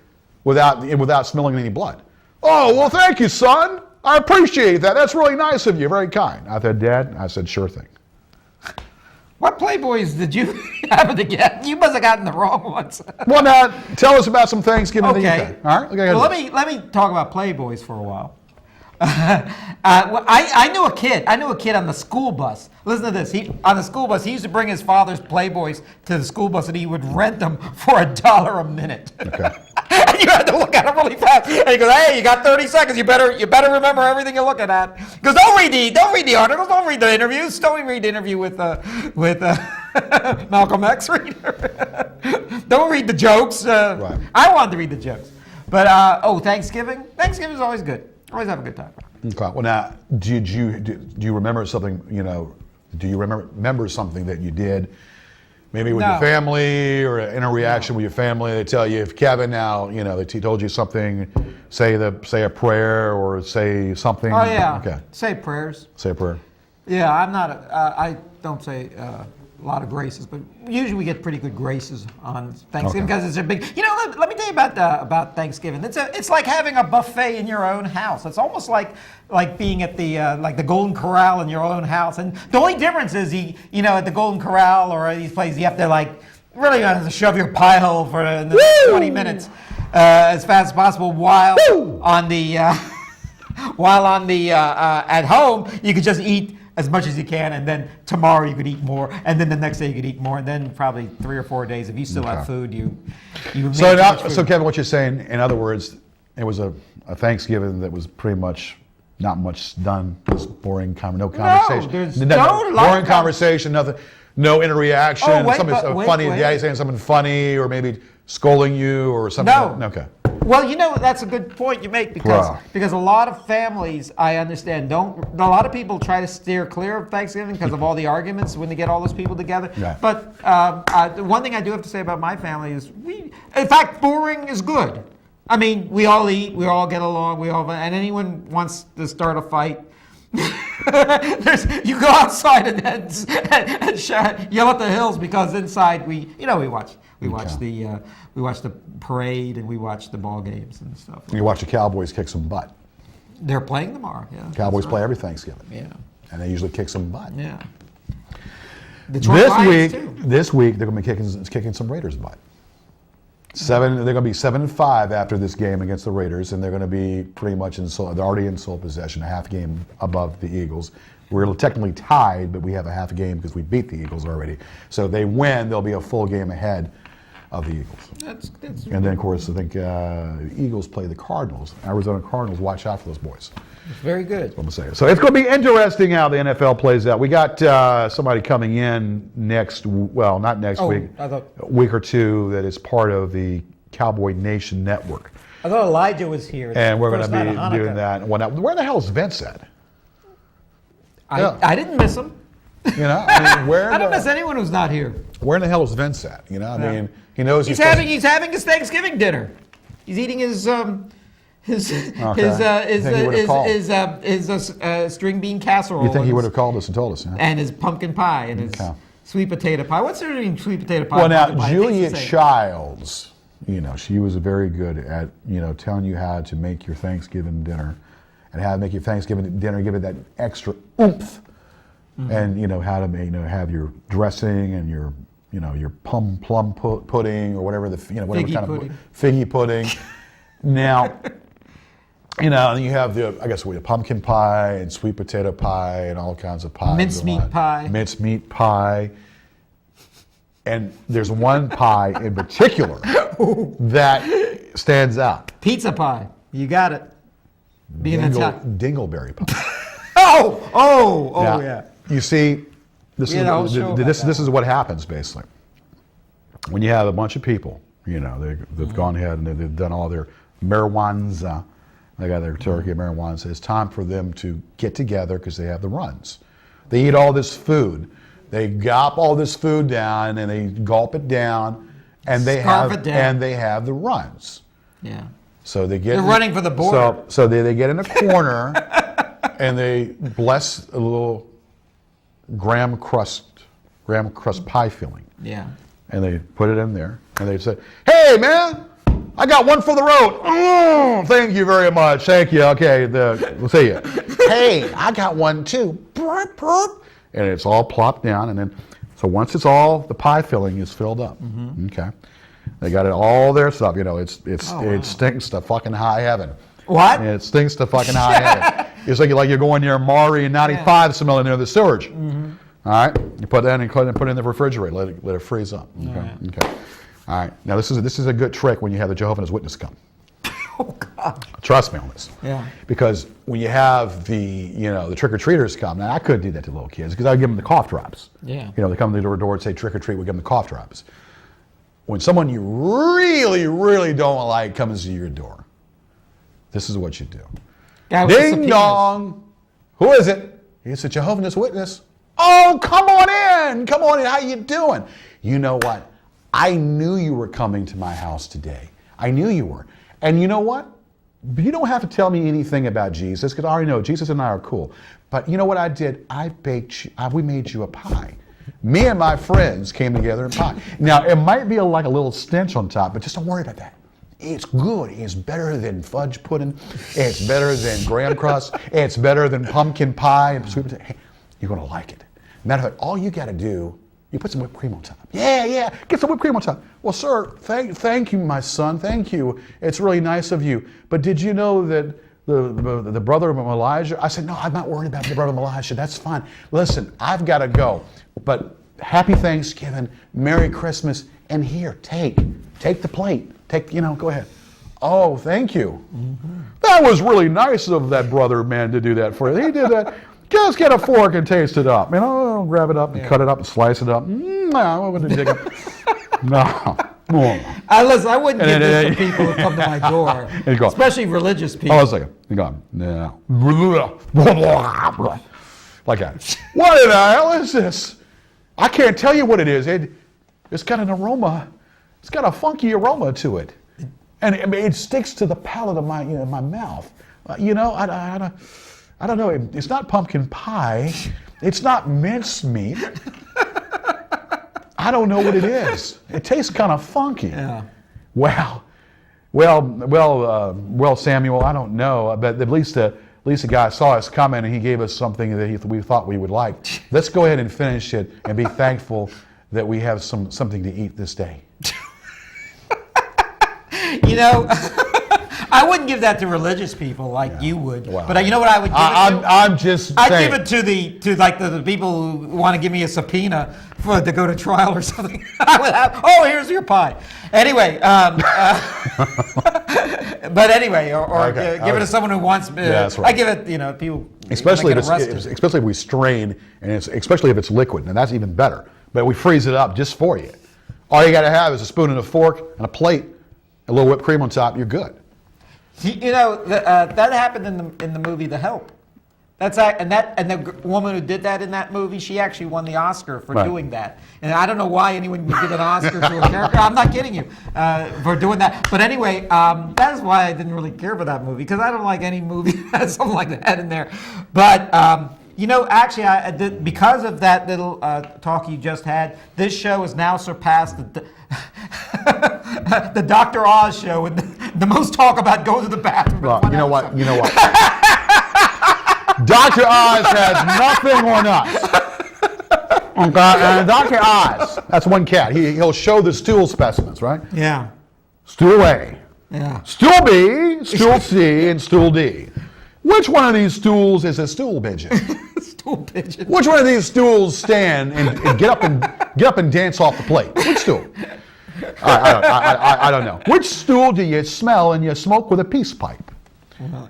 without smelling any blood." "Oh, well, thank you, son. I appreciate that. That's really nice of you. Very kind." I said, "Dad," I said, "sure thing." What Playboys did you happen to get? You must have gotten the wrong ones. Well, now, tell us about some Thanksgiving that you Okay. got. All right? Well, let me talk about Playboys for a while. I knew a kid. I knew a kid on the school bus. Listen to this. On the school bus, he used to bring his father's Playboys to the school bus, and he would rent them for $1 a minute. Okay. And you had to look at them really fast. And he goes, "Hey, you got 30 seconds. You better remember everything you're looking at." He goes, Don't read the articles. Don't read the interviews. Don't read the interview with Malcolm X. Don't read the jokes. Right. I wanted to read the jokes. But Thanksgiving. Thanksgiving is always good. Always have a good time. Okay. Well, now, do you remember something? Do you remember something that you did, maybe with your family or in a reaction with your family? They tell you, if Kevin now, they told you something, say a prayer or say something. Oh yeah. Okay. Say prayers. Say a prayer. Yeah, I'm not. I don't say a lot of graces, but usually we get pretty good graces on Thanksgiving because it's a big. Let me tell you about Thanksgiving. It's like having a buffet in your own house. It's almost like being at the Golden Corral in your own house. And the only difference is at the Golden Corral or these places you have to really have to shove your pie hole for 20 minutes as fast as possible while on the at home you could just eat as much as you can, and then tomorrow you could eat more, and then the next day you could eat more, and then probably 3 or 4 days, if you still have food, you make So too now, much food. so Kevin, what you're saying, in other words, it was a Thanksgiving that was pretty much not much done, just boring, no conversation. there's boring lot of conversation, nothing, no interaction. Oh, wait, something but wait, funny, wait. the guy saying something funny, or maybe scolding you, or something. No. Okay. Well, that's a good point you make Bruh. because a lot of families, I understand, a lot of people try to steer clear of Thanksgiving because of all the arguments when they get all those people together. Right. But the one thing I do have to say about my family is in fact, boring is good. I mean, we all eat, we all get along, and anyone wants to start a fight, you go outside and yell at the hills, because inside we watch the parade, and we watch the ball games and stuff. You watch the Cowboys kick some butt. They're playing tomorrow. Yeah. Cowboys that's play right. every Thanksgiving. Yeah. And they usually kick some butt. Yeah. Detroit Lions, too. This week they're going to be kicking some Raiders' butt. They're going to be 7-5 after this game against the Raiders, and they're going to be pretty much they're already in sole possession, a half game above the Eagles. We're technically tied, but we have a half game because we beat the Eagles already. So if they win, they'll be a full game ahead of the Eagles. That's And then, of course, I think the Eagles play the Cardinals. Arizona Cardinals, watch out for those boys. very good. I'm saying. So it's going to be interesting how the NFL plays out. We got somebody coming in not next week, I a week or two, that is part of the Cowboy Nation Network. I thought Elijah was here. And we're going to be doing that. And whatnot. Where the hell is Vince at? I didn't miss him. You know, I mean, I don't miss anyone who's not here. Where in the hell is Vince at? You know, I mean, he knows He's having his Thanksgiving dinner. He's eating his string bean casserole. You think he would have called us and told us? Huh? And his pumpkin pie and his sweet potato pie. What's there in sweet potato pie? Well, now pumpkin pie? Julia It tastes the same. Childs, she was very good at telling you how to make your Thanksgiving dinner, and how to make your Thanksgiving dinner, give it that extra oomph, and how to make have your dressing and your plum pudding or whatever whatever Figgy kind pudding. of figgy pudding. Now. And you have the pumpkin pie and sweet potato pie and all kinds of pies. Mincemeat pie. Mincemeat pie. And there's one pie in particular that stands out. Pizza pie. You got it. Being Italian. Dingleberry pie. Now, Yeah. You see, this is what happens basically. When you have a bunch of people, they've gone ahead and they've done all their marijuana. They got their turkey and marijuana. So it's time for them to get together because they have the runs. They eat all this food. They gulp all this food down and they gulp it down, and they have the runs. Yeah. So they get. They're running for the border. So they get in a corner, and they bless a little graham crust pie filling. Yeah. And they put it in there, and they say, "Hey, man, I got one for the road." Oh, thank you very much. Thank you. Okay, we'll see you. Hey, I got one too. Burp, burp. And it's all plopped down, and then so once the pie filling is filled up, okay, they got it all their stuff. It stinks to fucking high heaven. What? It stinks to fucking high heaven. It's like you're going near Maury and 95 smelling near the sewage. All right, you put that in and put it in the refrigerator. Let it freeze up. Okay. Okay. All right. Now this is a good trick when you have the Jehovah's Witness come. Oh God. Trust me on this. Yeah. Because when you have the trick or treaters come, now I couldn't do that to little kids because I would give them the cough drops. Yeah. They come to the door and say trick or treat. We give them the cough drops. When someone you really, really don't like comes to your door, this is what you do. Ding dong. Who is it? It's a Jehovah's Witness. Oh, come on in. Come on in. How you doing? You know what? I knew you were coming to my house today. I knew you were. And you know what? You don't have to tell me anything about Jesus because I already know Jesus and I are cool. But you know what I did? We made you a pie. Me and my friends came together and pie. Now, it might be like a little stench on top, but just don't worry about that. It's good. It's better than fudge pudding. It's better than graham crust. It's better than pumpkin pie and sweet potato. Hey, you're going to like it. Matter of fact, all you got to do, you put some whipped cream on top. Yeah, get some whipped cream on top. Well, sir, thank you, my son. Thank you. It's really nice of you. But did you know that the brother of Elijah? I said, no, I'm not worried about the brother of Elijah. That's fine. Listen, I've got to go. But happy Thanksgiving, Merry Christmas, and here, take the plate. Go ahead. Oh, thank you. Mm-hmm. That was really nice of that brother man to do that for you. He did that. Just get a fork and taste it up. Grab it up and cut it up and slice it up. No, I wouldn't dig up. No. Listen, I wouldn't give this to people who come to my door, especially religious people. Oh, a second. You go, no. Like that. What in the hell is this? I can't tell you what it is. It's got an aroma. It's got a funky aroma to it. And it sticks to the palate of my mouth. I don't know. It's not pumpkin pie. It's not mincemeat. I don't know what it is. It tastes kind of funky. Yeah. Well, Samuel, I don't know, but at least the guy saw us coming and he gave us something that we thought we would like. Let's go ahead and finish it and be thankful that we have something to eat this day. I wouldn't give that to religious people like you would. Wow. But you know what I would give it to? I'm just saying. I'd give it to the people who want to give me a subpoena to go to trial or something. I would have, here's your pie. Anyway, but anyway, give it to someone who wants. That's right. I give it, people. Especially if we strain, and especially if it's liquid, and that's even better. But we freeze it up just for you. All you got to have is a spoon and a fork and a plate, a little whipped cream on top. You're good. That happened in the movie The Help. And the woman who did that in that movie, she actually won the Oscar for doing that. And I don't know why anyone would give an Oscar to a character. I'm not kidding you for doing that. But anyway, that is why I didn't really care for that movie, because I don't like any movie that has something like that in there. But actually, I did, because of that little talk you just had, this show has now surpassed the Dr. Oz show and the most talk about going to the bathroom. Well, you know what? Dr. Oz has nothing on us. And Dr. Oz, that's one cat. He'll show the stool specimens, right? Yeah. Stool A. Yeah. Stool B, stool C, and stool D. Which one of these stools is a stool pigeon? Stool pigeon. Which one of these stools stand and get up and dance off the plate? Which stool? I don't know. Which stool do you smell and you smoke with a peace pipe?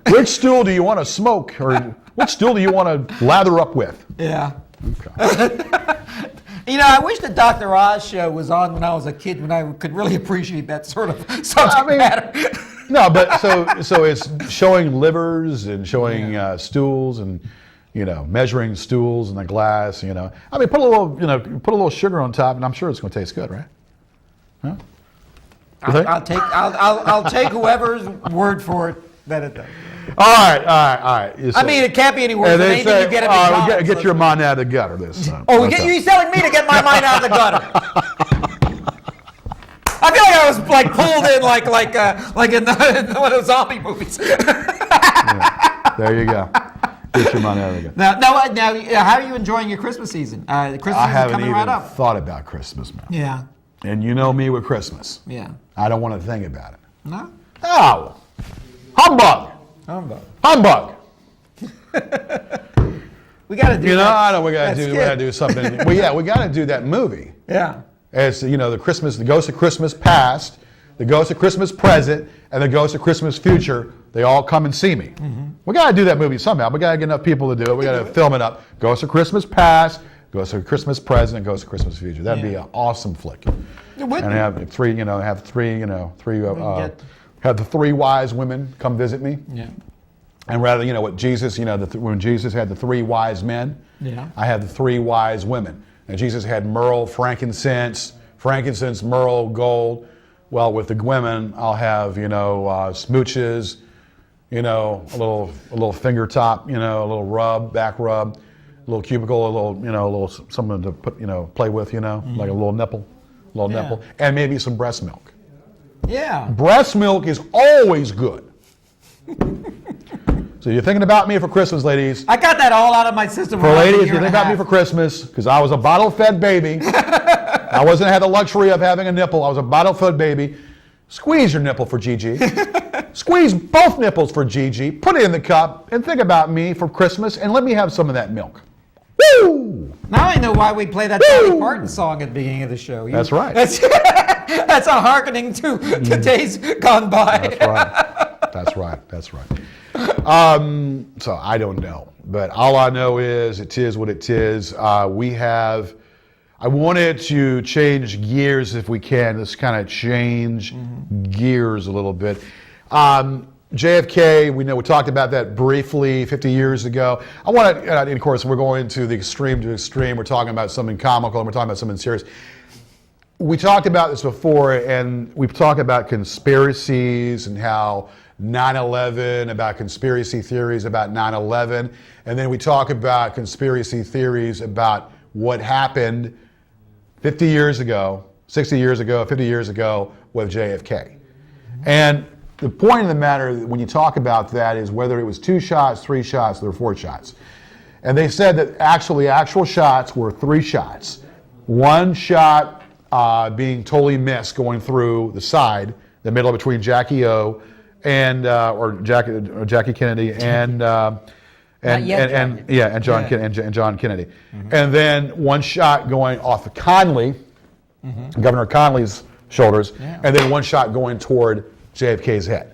Which stool do you want to smoke, or which stool do you want to lather up with? Yeah. Okay. I wish the Dr. Oz show was on when I was a kid, when I could really appreciate that sort of subject matter. No, but so it's showing livers and showing stools and measuring stools in the glass. Put a little sugar on top, and I'm sure it's going to taste good, right? Huh? I'll take whoever's word for it that it does. All right. It can't be any worse than anything you get at McDonald's. Get your mind out of the gutter. You're telling me to get my mind out of the gutter. I feel like I was pulled in like in one of those zombie movies. Yeah, there you go. Get your mind out of the gutter. Now, how are you enjoying your Christmas season? Christmas I haven't is coming even right up. thought about Christmas, man. Yeah. And you know me with Christmas. Yeah. I don't want to think about it. No? Oh! Humbug! We got to do that. I know we got to do something. We got to do that movie. Yeah. It's, the Ghost of Christmas Past, the Ghost of Christmas Present, and the Ghost of Christmas Future. They all come and see me. Mm-hmm. We got to do that movie somehow. We got to get enough people to do it. We got to film it up. Ghost of Christmas Past, Ghost of Christmas Present, and Ghost of Christmas Future. That'd be an awesome flick. And have the three wise women come visit me. Yeah. And rather, what Jesus, when Jesus had the three wise men, I had the three wise women. And Jesus had myrrh, frankincense, myrrh, gold. Well, with the women, I'll have, smooches, a little finger top, a little rub, back rub, a little cubicle, a little something to put, play with, like a little nipple, and maybe some breast milk. Yeah. Breast milk is always good. So you're thinking about me for Christmas, ladies. I got that all out of my system. For ladies, you think about me for Christmas, because I was a bottle-fed baby. I wasn't had the luxury of having a nipple. I was a bottle-fed baby. Squeeze your nipple for Gigi. Squeeze both nipples for Gigi, put it in the cup, and think about me for Christmas, and let me have some of that milk. Woo! Now I know why we play that Dolly Parton song at the beginning of the show. That's right. That's a hearkening to days gone by. That's right. So I don't know, but all I know is it is what it is. I wanted to change gears if we can. Let's kind of change gears a little bit. JFK, we talked about that briefly 50 years ago. I want to, and of course, we're going to the extreme to extreme. We're talking about something comical and we're talking about something serious. We talked about this before, and we've talked about conspiracies and how 9/11, about conspiracy theories about 9/11, and then we talk about conspiracy theories about what happened 50 years ago, 60 years ago, 50 years ago with JFK. And the point of the matter when you talk about that is whether it was 2 shots, 3 shots, or 4 shots. And they said that actual shots were 3 shots. 1 shot being totally missed going through the side, the middle between Jackie O and Jackie Kennedy and John Kennedy. And then 1 shot going off of Conley, Governor Conley's shoulders, and then 1 shot going toward JFK's head.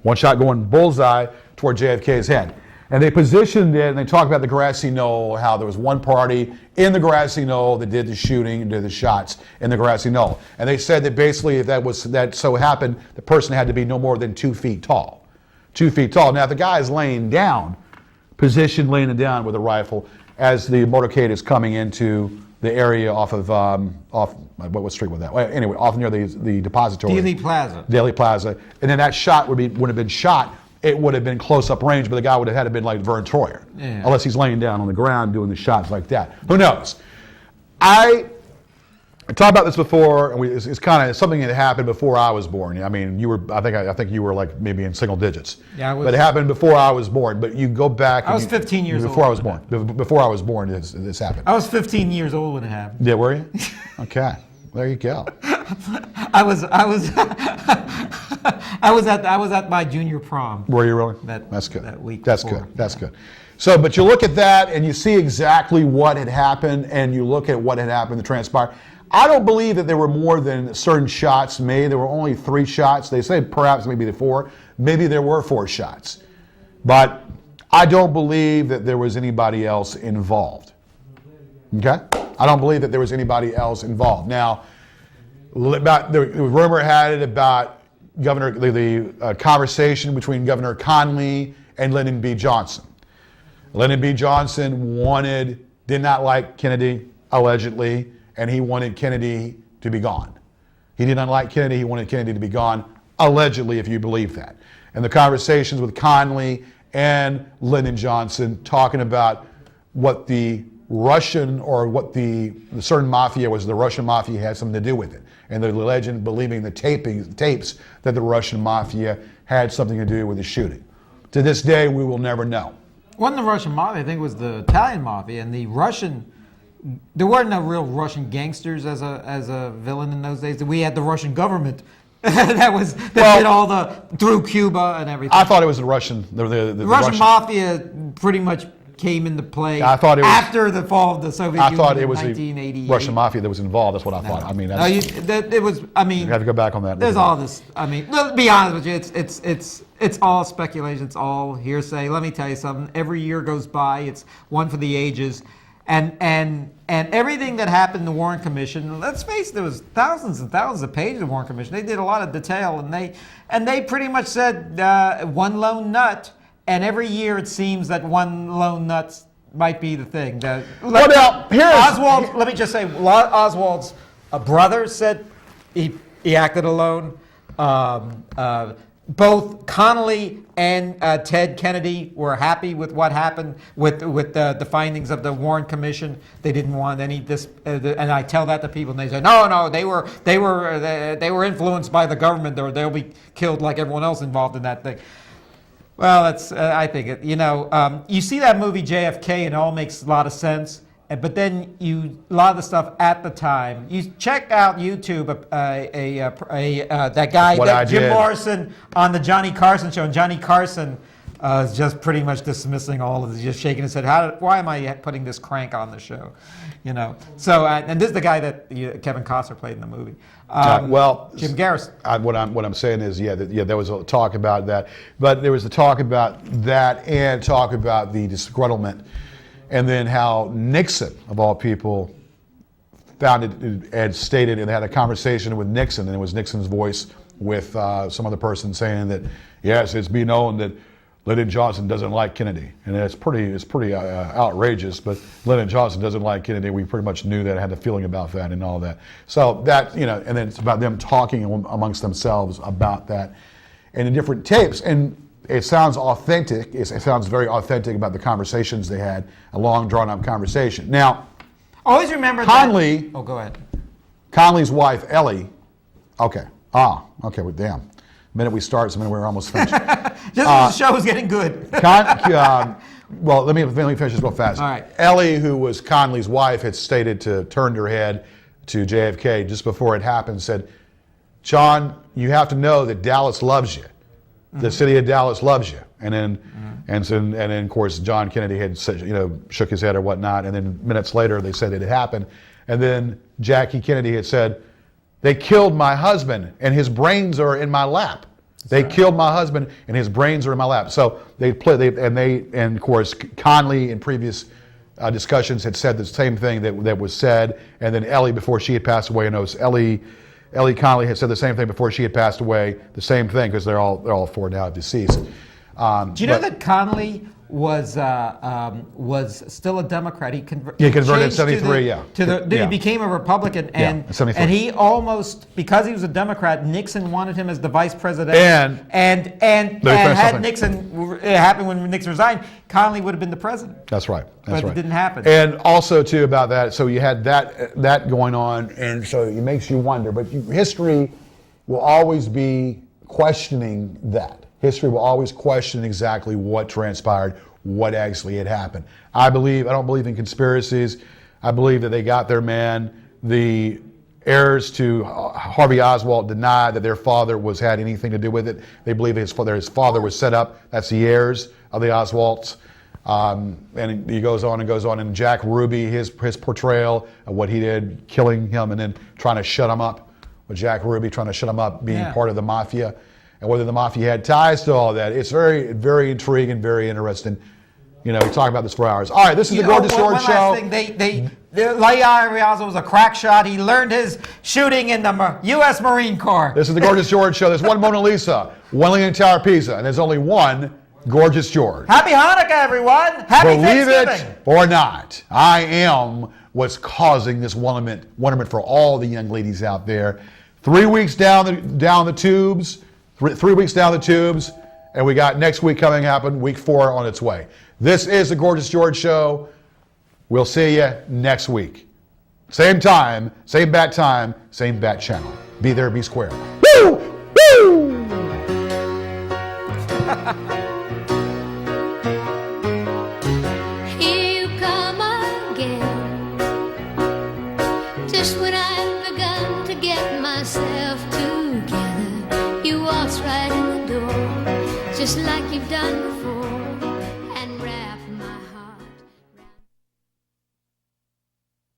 1 shot going bullseye toward JFK's head. And they positioned it, and they talked about the grassy knoll, how there was one party in the grassy knoll that did the shooting and did the shots in the grassy knoll. And they said that basically if that so happened, the person had to be no more than 2 feet tall. 2 feet tall. Now, if the guy is laying down, positioned laying down with a rifle, as the motorcade is coming into the area off what street was that? Well, anyway, off near the depository. Daily Plaza. And then that shot would have been shot. It would have been close-up range, but the guy would have had to been like Vern Troyer, unless he's laying down on the ground doing the shots like that. Who knows? I talked about this before, and it's kind of something that happened before I was born. I mean, you were. I think you were like maybe in single digits. Yeah, I was. But it happened before I was born. But you go back. I was 15 years old. Before I was born. Before I was born, this happened. I was 15 years old when it happened. Yeah, were you? Okay, there you go. I was at my junior prom. Were you really? That's good. That week. That's before. good. That's good. So, but you look at that and you see exactly what had happened, and you look at what had happened to transpire. I don't believe that there were more than certain shots made. There were only 3 shots. They say perhaps maybe 4. Maybe there were 4 shots. But I don't believe that there was anybody else involved. Okay? I don't believe that there was anybody else involved. Now, about the rumor had it about the conversation between Governor Conley and Lyndon B. Johnson. Lyndon B. Johnson did not like Kennedy, allegedly, and he wanted Kennedy to be gone. He did not like Kennedy, he wanted Kennedy to be gone, allegedly, if you believe that. And the conversations with Conley and Lyndon Johnson talking about what the Russian or what the certain mafia was, the Russian mafia had something to do with it. And the legend believing the tapes that the Russian mafia had something to do with the shooting. To this day, we will never know. Wasn't the Russian mafia, I think it was the Italian mafia, and there weren't no real Russian gangsters as a villain in those days. We had the Russian government that did all through Cuba and everything. I thought it was the Russian. The Russian mafia pretty much came into play after the fall of the Soviet Union in 1988. I thought it was the Russian mafia that was involved. That's what I thought. I mean, it was. I mean, you have to go back on that. There's all this. I mean, let's be honest with you. It's all speculation. It's all hearsay. Let me tell you something. Every year goes by. It's one for the ages. And everything that happened in the Warren Commission, let's face it, there was thousands and thousands of pages of Warren Commission. They did a lot of detail, and they pretty much said one lone nut. And every year it seems that one lone nut might be the thing. Oswald, let me just say, Oswald's brother said he acted alone. Both Connolly and Ted Kennedy were happy with what happened with the findings of the Warren Commission. They didn't want any this, and I tell that to people, and they say, no, they were influenced by the government, or they'll be killed like everyone else involved in that thing. Well, that's I think it. You see that movie JFK, and it all makes a lot of sense. But then a lot of the stuff at the time. You check out YouTube. That guy, What I Jim did. Morrison, on the Johnny Carson show, and Johnny Carson is just pretty much dismissing all of this, just shaking his head. Why am I putting this crank on the show? You know. So, and this is the guy that Kevin Costner played in the movie. Well, Jim Garrison. What I'm saying is, there was a talk about that, but there was a talk about that and talk about the disgruntlement, and then how Nixon, of all people, found it and stated and had a conversation with Nixon, and it was Nixon's voice with some other person saying that, yes, it's be known that Lyndon Johnson doesn't like Kennedy, and it's pretty outrageous. But Lyndon Johnson doesn't like Kennedy. We pretty much knew that, had a feeling about that, and all that. So that, and then it's about them talking amongst themselves about that, and in different tapes. And it sounds authentic. It sounds very authentic about the conversations they had, a long, drawn-out conversation. Now, Always remember Conley. that. Oh, go ahead. Conley's wife, Ellie. Okay. Okay. Well, damn. The minute we start, it's the minute we're almost finished. Just as the show is getting good. Well, let me finish this real fast. All right. Ellie, who was Conley's wife, had stated turned her head to JFK just before it happened, said, "John, you have to know that Dallas loves you. The city of Dallas loves you." And then, and then, of course, John Kennedy had said, shook his head or whatnot. And then minutes later, they said it had happened. And then Jackie Kennedy had said, "They killed my husband, and his brains are in my lap. They killed my husband, and his brains are in my lap." So and of course, Conley in previous discussions had said the same thing that was said. And then Ellie, before she had passed away, Ellie Conley had said the same thing before she had passed away. The same thing, because they're all four now deceased. Do you know that Conley was still a Democrat? He converted in '73. He became a Republican, and he almost, because he was a Democrat, Nixon wanted him as the vice president. And had Nixon, it happened when Nixon resigned, Conley would have been the president. That's right. But it didn't happen. And also too about that, so you had that going on, and so it makes you wonder. But history will always be questioning that. History will always question exactly what transpired, what actually had happened. I don't believe in conspiracies. I believe that they got their man. The heirs to Harvey Oswald denied that their father had anything to do with it. They believe his father was set up. That's the heirs of the Oswalds. And he goes on and goes on. And Jack Ruby, his portrayal of what he did, killing him and then trying to shut him up. With Jack Ruby trying to shut him up, being part of the mafia. And whether the mafia had ties to all that. It's very, very intriguing, very interesting. We talk about this for hours. All right, this is the Gorgeous George Show. One last thing, Lee Harvey was a crack shot. He learned his shooting in the U.S. Marine Corps. This is the Gorgeous George Show. There's one Mona Lisa, one Leaning Tower Pisa, and there's only one Gorgeous George. Happy Hanukkah, everyone. Happy Thanksgiving. Believe it or not, I am what's causing this wonderment for all the young ladies out there. 3 weeks down the tubes. 3 weeks down the tubes, and we got next week week 4 on its way. This is the Gorgeous George Show. We'll see you next week. Same time, same bat time, same bat channel. Be there, be square. Woo! Woo! Here you come again, just when I've begun to get myself together. You waltz right in the door, just like you've done before.